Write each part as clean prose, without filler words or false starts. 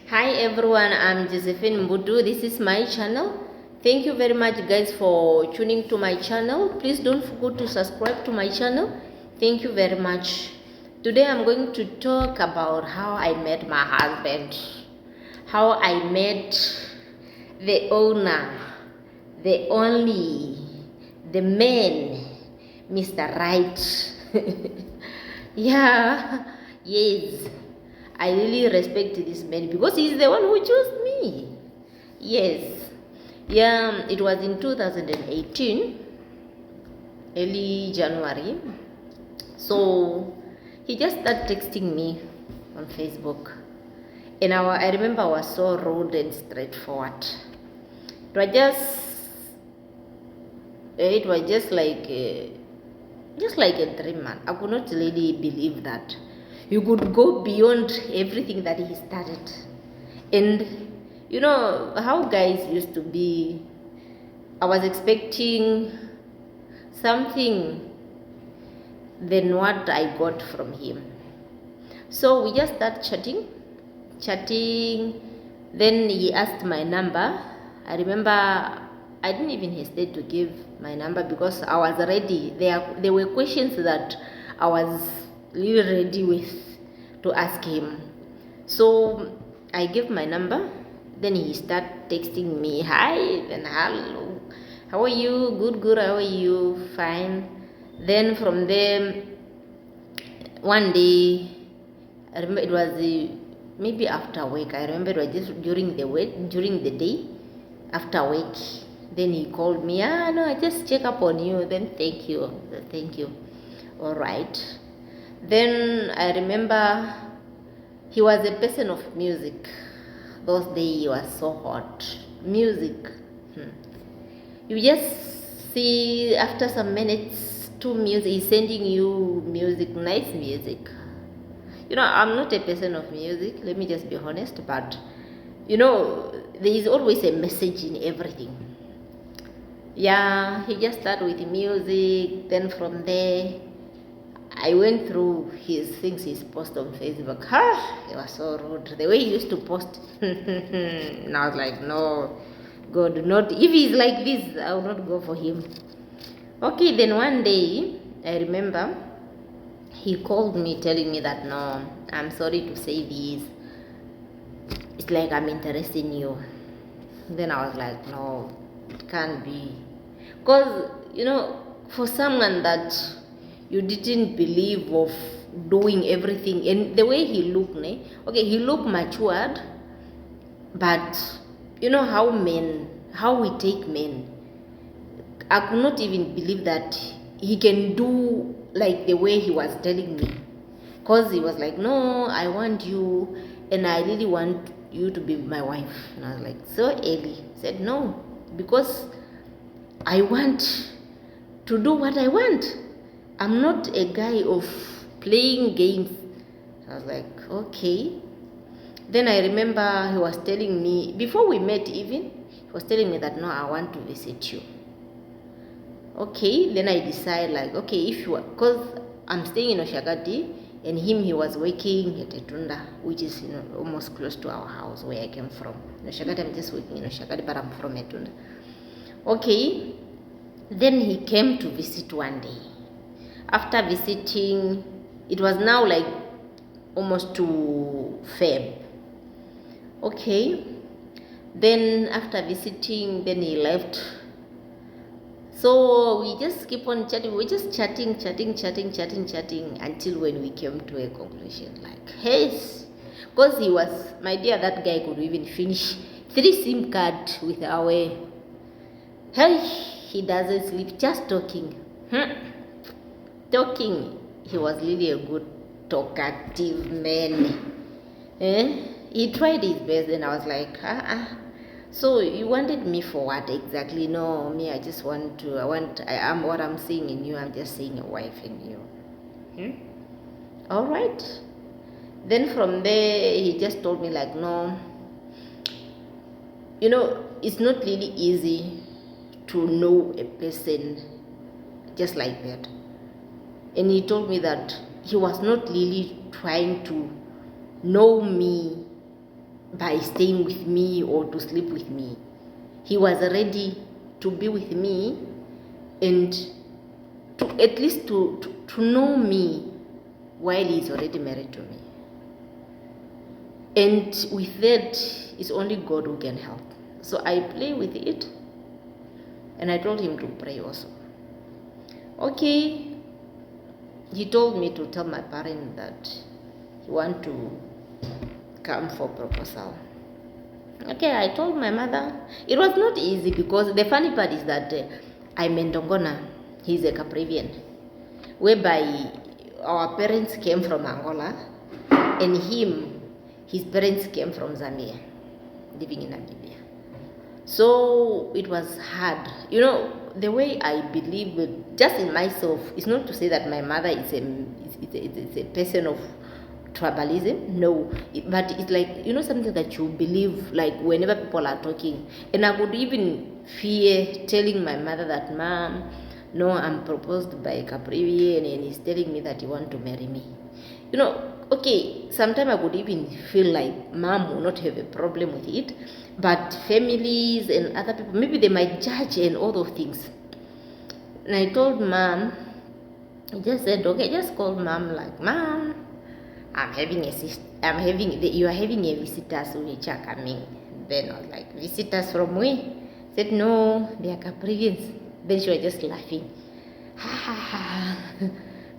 Hi everyone, I'm Josephine Mbudu. This is my channel. Thank you very much guys for tuning to my channel. Please don't forget to subscribe to my channel. Thank you very much. Today I'm going to talk about how I met my husband. How I met the owner, the only, the man, Mr. Right. Yeah, yes. I really respect this man because he's the one who chose me. Yes. Yeah, it was in 2018, early January. So he just started texting me on Facebook. And I remember I was so rude and straightforward. It was just like a dream, man. I could not really believe that you could go beyond everything that he started. And you know how guys used to be. I was expecting something than what I got from him. So we just started chatting. Then he asked my number. I remember I didn't even hesitate to give my number because I was ready. There were questions that I was really ready with to ask him. So I gave my number. Then he started texting me, hi, and hello. How are you? Good. How are you? Fine. Then from there, one day, I remember it was maybe after work. I remember it was just during the day, after work. Then he called me. No, I just check up on you. Then thank you. All right. Then I remember he was a person of music. Those days he was so hot. Music. You just see after some minutes, 2 minutes, he's sending you music, nice music. You know, I'm not a person of music, let me just be honest, but you know, there is always a message in everything. Yeah, he just started with music, then from there, I went through his things he's posted on Facebook. He was so rude. The way he used to post. And I was like, no, God, not. If he's like this, I will not go for him. Okay, then one day, I remember he called me telling me that, no, I'm sorry to say this. It's like I'm interested in you. Then I was like, no, it can't be. Because, you know, for someone that you didn't believe of doing everything, and the way he looked, okay, he looked matured, but you know how we take men. I could not even believe that he can do like the way he was telling me. Because he was like, no, I want you, and I really want you to be my wife. And I was like, so early. He said, no, because I want to do what I want. I'm not a guy of playing games. I was like, okay. Then I remember he was telling me, before we met even, he was telling me that, no, I want to visit you. Okay, then I decided like, okay, if you, because I'm staying in Oshagati, and he was working at Etunda, which is, you know, almost close to our house where I came from. In Oshagati, I'm just working in Oshagati, but I'm from Etunda. Okay, then he came to visit one day. After visiting, it was now like almost to Feb. Okay, then after visiting, then he left. So we just keep on chatting. We just chatting until when we came to a conclusion. Like, hey, because he was, my dear, that guy could even finish 3 SIM cards with our, hey, he doesn't sleep, just talking. Talking. He was really a good talkative man. He tried his best, and I was like, so you wanted me for what exactly? No, me, I just want to, I am what I'm seeing in you, I'm just seeing a wife in you. All right. Then from there, he just told me like, no, you know, it's not really easy to know a person just like that. And he told me that he was not really trying to know me by staying with me or to sleep with me. He was ready to be with me and to at least to know me while he's already married to me. And with that, it's only God who can help. So I play with it, and I told him to pray also. Okay, he told me to tell my parents that he want to come for proposal. Okay, I told my mother. It was not easy because the funny part is that I'm Ndongona, he's a Caprivian, whereby our parents came from Angola, and his parents came from Zambia, living in Namibia. So it was hard. The way I believe it, just in myself, it's not to say that my mother is a person of tribalism, no, but it's like, something that you believe, like whenever people are talking. And I would even fear telling my mother that, Mom, no, I'm proposed by Caprivian and he's telling me that he want to marry me. Okay, sometimes I would even feel like Mom will not have a problem with it, but families and other people, maybe they might judge and all those things. And I told Mom, I just said, okay, just called Mom, like, Mom, you are having a visitors which are coming. Then I was like, visitors from where? Said, no, they are Caprivians. Then she was just laughing. Ha ha ha.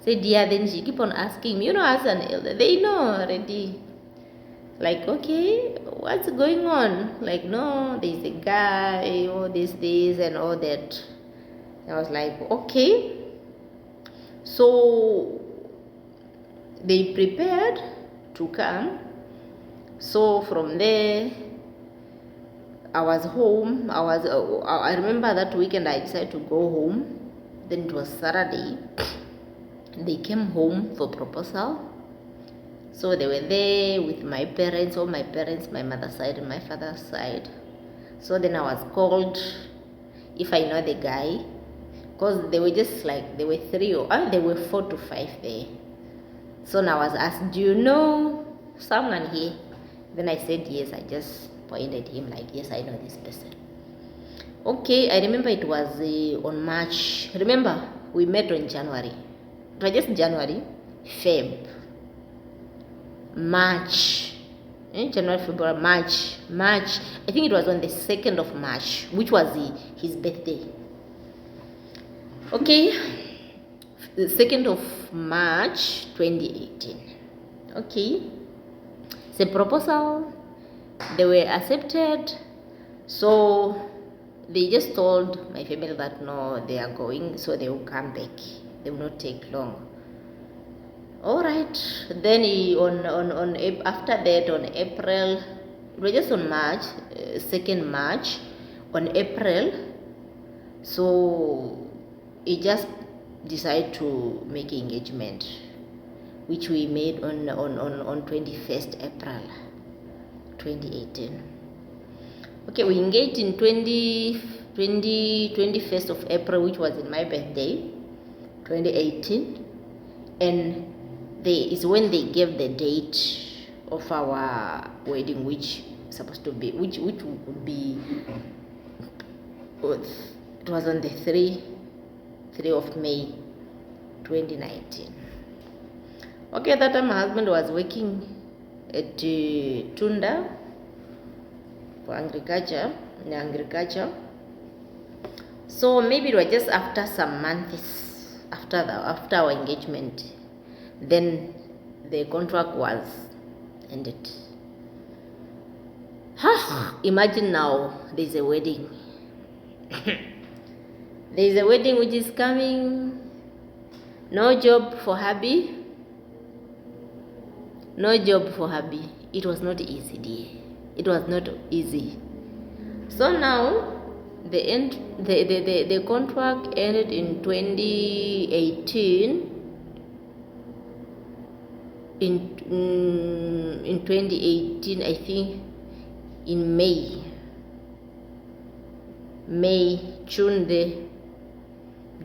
Said, yeah, then she keep on asking me, as an elder, they know already. Like, okay, what's going on? Like, no, there's a guy, all this, and all that. I was like, okay. So they prepared to come. So from there, I was home. I remember that weekend I decided to go home. Then it was Saturday. They came home for proposal. So they were there with my parents, all my parents, my mother's side and my father's side. So then I was called if I know the guy, because they were just like, they were 4 to 5 there. So now I was asked, do you know someone here? Then I said yes. I just pointed him like, yes, I know this person. Okay, I remember it was on March. Remember, we met on January. It was just January, Feb, March, January, February, March. I think it was on the 2nd of March, which was his birthday. Okay, the 2nd of March 2018. Okay, the proposal, they were accepted. So they just told my family that no, they are going, so they will come back. They will not take long. All right. Then after that, on April, it was just on March, 2nd March, on April. So he just decided to make engagement, which we made on 21st April 2018. Okay, we engaged in 21st of April, which was in my birthday, 2018, and is when they gave the date of our wedding, which would be, it was on the 3 of May 2019. Okay, at that time my husband was working at Tunda for agriculture. So maybe it was just after some months after our engagement, then the contract was ended. Imagine now there's a wedding. There's a wedding which is coming. No job for hubby. It was not easy, dear. It was not easy. So now the contract ended in 2018. In 2018, I think in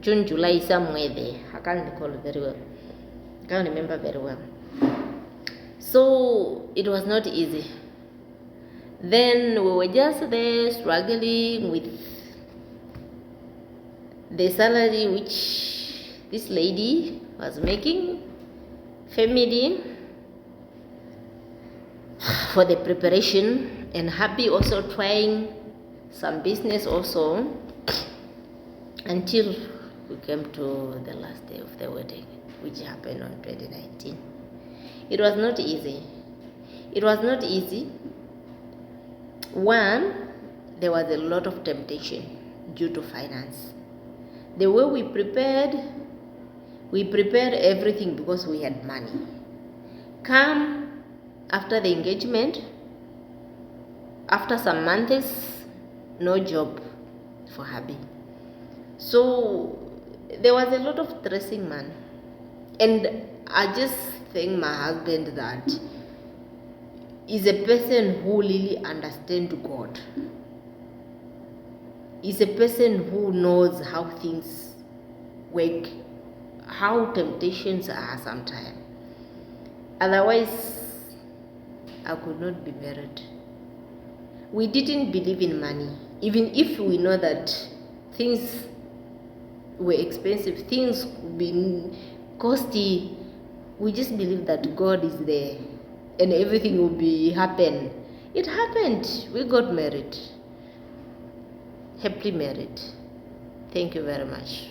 June, July, somewhere there. I can't recall very well. I can't remember very well. So it was not easy. Then we were just there struggling with the salary which this lady was making, family, for the preparation, and happy also trying some business also, until we came to the last day of the wedding, which happened on 2019. It was not easy. It was not easy. One, there was a lot of temptation due to finance. The way we prepared everything because we had money. Come after the engagement, after some months, no job for hubby. So there was a lot of stressing, man. And I just thank my husband that he's a person who really understands God. He's a person who knows how things work, how temptations are sometimes. Otherwise, I could not be married. We didn't believe in money, even if we know that things were expensive, things being costly. We just believe that God is there and everything will be happen. It happened. We got married. Happily married. Thank you very much.